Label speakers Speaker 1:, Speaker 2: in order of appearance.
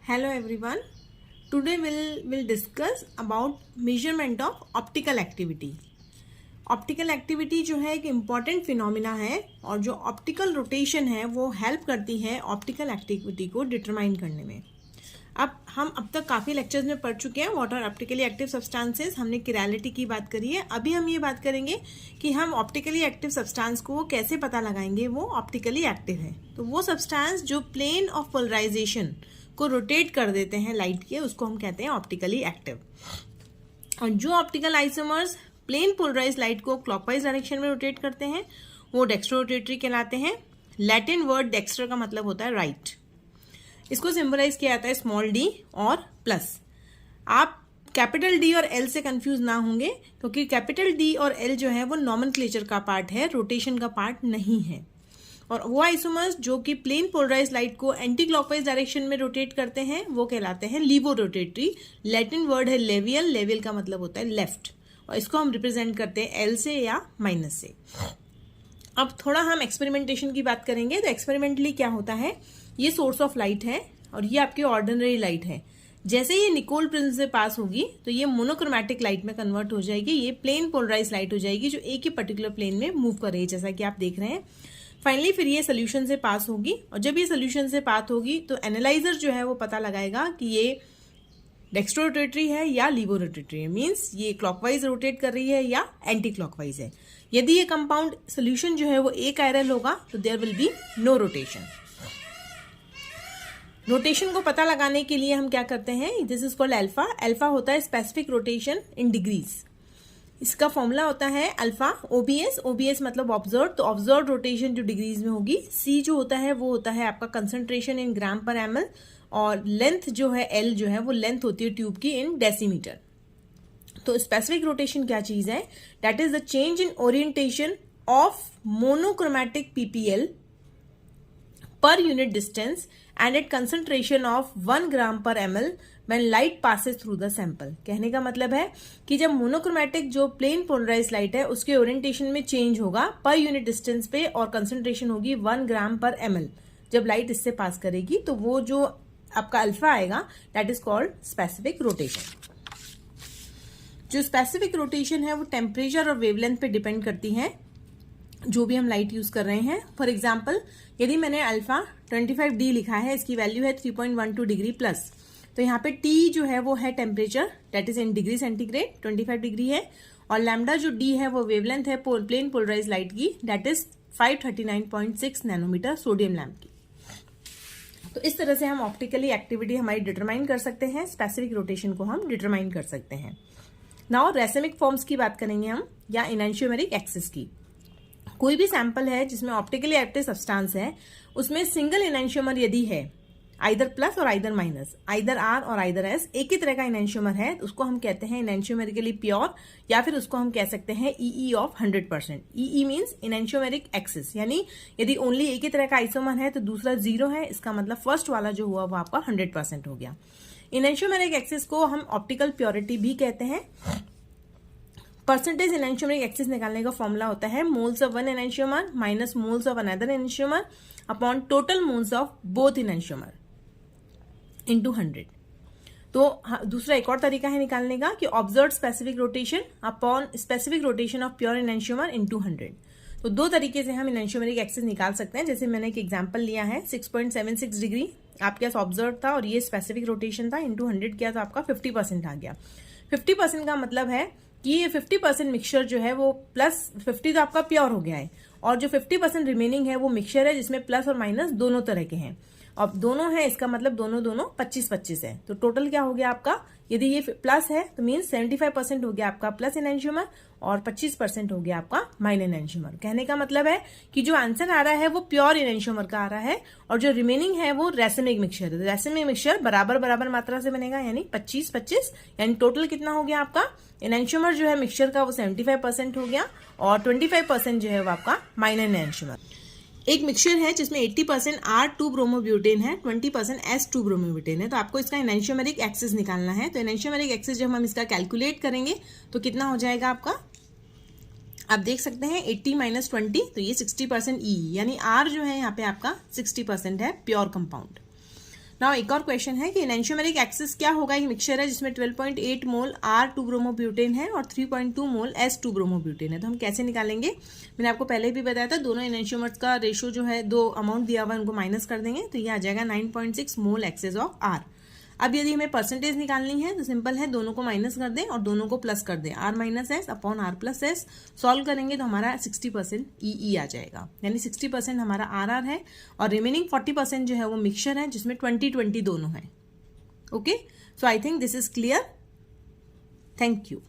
Speaker 1: Hello everyone. Today we'll discuss about measurement of optical activity. Optical activity जो है एक important phenomena है और जो ऑप्टिकल रोटेशन है वो हेल्प करती है ऑप्टिकल एक्टिविटी को डिटरमाइन करने में। अब तक काफ़ी लेक्चर्स में पढ़ चुके हैं what are optically active substances. हमने किरैलिटी की बात करी है। अभी हम ये बात करेंगे कि हम ऑप्टिकली एक्टिव सब्सटेंस को कैसे पता लगाएंगे वो ऑप्टिकली एक्टिव है। तो वो सब्सटेंस जो प्लेन ऑफ पोलराइजेशन को रोटेट कर देते हैं लाइट के, उसको हम कहते हैं ऑप्टिकली एक्टिव। और जो optical isomers plane polarise light को क्लॉकवाइज डायरेक्शन में रोटेट करते हैं वो डेक्स्ट्रो रोटेटरी कहलाते हैं। लैटिन वर्ड डेक्स्टर का मतलब होता है राइट। इसको सिंबलाइज किया जाता है स्मॉल डी और प्लस। आप कैपिटल डी और एल से कंफ्यूज ना होंगे क्योंकि कैपिटल डी और एल जो है वो नॉमेनक्लेचर का पार्ट है, रोटेशन का पार्ट नहीं है। और वो आइसोमर्स जो कि प्लेन पोलराइज लाइट को एंटी क्लॉकवाइज डायरेक्शन में रोटेट करते हैं वो कहलाते हैं लीवो रोटेटरी। लैटिन वर्ड है लेवियल, लेवियल का मतलब होता है लेफ्ट, और इसको हम रिप्रेजेंट करते हैं एल से या माइनस से। अब थोड़ा हम एक्सपेरिमेंटेशन की बात करेंगे। तो एक्सपेरिमेंटली क्या होता है, ये सोर्स ऑफ लाइट है और ये आपकी ऑर्डिनरी लाइट है। जैसे ये निकोल प्रिज्म से पास होगी तो ये मोनोक्रोमैटिक लाइट में कन्वर्ट हो जाएगी। ये प्लेन पोलराइज लाइट हो जाएगी जो एक ही पर्टिकुलर प्लेन में मूव कर रही है, जैसा कि आप देख रहे हैं। फाइनली फिर ये सोल्यूशन से पास होगी और जब ये सोल्यूशन से पास होगी तो एनालाइजर जो है वो पता लगाएगा कि ये डेक्स्ट्रो रोटेटरी है या लीवो रोटेटरी है, मीन्स ये क्लॉकवाइज रोटेट कर रही है या एंटी क्लॉकवाइज है। यदि ये कंपाउंड सोल्यूशन जो है वो ए कायरल होगा तो there will be no rotation. Rotation को पता लगाने के लिए हम क्या करते हैं, this is called alpha. Alpha होता है स्पेसिफिक रोटेशन इन डिग्रीज। इसका फॉर्मूला होता है अल्फा ओबीएस। ओबीएस मतलब ऑब्जर्व, तो ऑब्जर्व रोटेशन जो डिग्रीज में होगी। सी जो होता है वो होता है आपका कंसंट्रेशन इन ग्राम पर एमएल, और लेंथ जो है एल जो है वो लेंथ होती है ट्यूब की इन डेसीमीटर। तो स्पेसिफिक रोटेशन क्या चीज है, that is the change in orientation of monochromatic PPL per unit distance and at concentration of 1 gram per ml when light passes through the sample। कहने का मतलब है कि जब मोनोक्रोमैटिक जो प्लेन पोलराइज लाइट है उसके ओरिएंटेशन में चेंज होगा पर यूनिट डिस्टेंस पे और कंसंट्रेशन होगी 1 ग्राम पर ml जब लाइट इससे पास करेगी, तो वो जो आपका अल्फा आएगा that is called specific rotation. जो स्पेसिफिक रोटेशन है वो टेम्परेचर और वेवलेंथ पे डिपेंड करती है जो भी हम लाइट यूज कर रहे हैं। फॉर एग्जाम्पल यदि मैंने अल्फा 25D लिखा है, इसकी वैल्यू है 3.12 डिग्री प्लस, तो यहाँ पे टी जो है वो है temperature, that is in degree centigrade, 25 degree है। और लैम्डा जो डी है वो वेवलेंथ है प्लेन पोलराइज लाइट की, that is 539.6 nanometre sodium lamp की। तो इस तरह से हम ऑप्टिकली एक्टिविटी हमारी डिटरमाइन कर सकते हैं, स्पेसिफिक रोटेशन को हम डिटरमाइन कर सकते हैं। नाउ रेसिमिक फॉर्म्स की बात करेंगे हम, या एनांशियोमेरिक एक्सिस की। कोई भी सैंपल है जिसमें ऑप्टिकली एक्टिव सब्सटेंस है उसमें सिंगल एनांशियोमर यदि है, आइदर प्लस और आइदर माइनस, आइदर आर और आइदर एस, एक ही तरह का एनांशियोमर है, उसको हम कहते हैं एनांशियोमेरिकली प्योर, या फिर उसको हम कह सकते हैं EE of 100%। EE means enantiomeric excess, यानी यदि ओनली एक ही तरह का आइसोमर है तो दूसरा 0 है, इसका मतलब फर्स्ट वाला जो हुआ वो आपका 100% हो गया। एनांशियोमेरिक एक्सिस को हम ऑप्टिकल प्योरिटी भी कहते हैं। परसेंटेज एनांशियोमेरिक एक्सिस निकालने का फॉर्मूला होता है moles of one enantiomer minus moles of another enantiomer upon total moles of both enantiomer into 100। तो दूसरा एक और तरीका है निकालने का कि observe specific rotation upon specific rotation of pure enantiomer into 100। तो दो तरीके से हम एनांशियोमेरिक एक्सिस निकाल सकते हैं। जैसे मैंने एक एग्जांपल लिया है 6.76 डिग्री आपके पास ऑब्जर्व था और ये स्पेसिफिक रोटेशन था, इनटू 100 किया तो आपका 50% आ गया। 50% का मतलब है कि ये 50% मिक्सचर जो है वो प्लस 50 तो आपका प्योर हो गया है, और जो 50% रिमेनिंग है वो मिक्सचर है जिसमें प्लस और माइनस दोनों तरह के हैं। अब दोनों है, इसका मतलब दोनों 25-25 है। तो टोटल क्या हो गया आपका, यदि ये प्लस है तो मीन्स 75% हो गया आपका प्लस एनांशियोमर और 25% हो गया आपका माइनस एनांशियोमर। कहने का मतलब है कि जो आंसर आ रहा है वो प्योर एनांशियोमर का आ रहा है और जो रिमेनिंग है वो रेसिमिक मिक्सचर है। तो रेसिमिक मिक्सचर बराबर मात्रा से बनेगा, यानी 25-25, यानी टोटल कितना हो गया आपका एनांशियोमर जो है मिक्सचर का वो 75% हो गया और 25% जो है वो आपका माइनस एनांशियोमर। एक मिक्सचर है जिसमें 80% R2 ब्रोमोब्यूटेन है, 20% S2 ब्रोमोब्यूटेन है। तो आपको इसका एनांशियोमेरिक एक्सिस निकालना है। तो एनांशियोमेरिक एक्सिस जब हम इसका कैलकुलेट करेंगे तो कितना हो जाएगा आपका, आप देख सकते हैं 80 माइनस 20, तो ये 60% ई, यानी R जो है यहाँ पे आपका 60% है प्योर कंपाउंड। नाउ एक और क्वेश्चन है कि एनेंशियोमेरिक एक्सिस क्या होगा, एक मिक्सचर है जिसमें 12.8 मोल R2 ब्रोमोब्यूटेन है और 3.2 मोल S2 ब्रोमोब्यूटेन है, तो हम कैसे निकालेंगे। मैंने आपको पहले भी बताया था, दोनों एनेंशियोमर्स का रेशियो जो है, दो अमाउंट दिया हुआ है उनको माइनस कर देंगे, तो ये आ जाएगा 9.6 मोल एक्सेस ऑफ R। अब यदि हमें परसेंटेज निकालनी है तो सिंपल है, दोनों को माइनस कर दें और दोनों को प्लस कर दें, R minus S upon R plus S. Solve करेंगे तो हमारा 60% ई आ जाएगा, यानी 60% हमारा RR है और रिमेनिंग 40% जो है वो मिक्सचर है जिसमें 20-20 दोनों है। Okay, so I think this is clear. Thank you.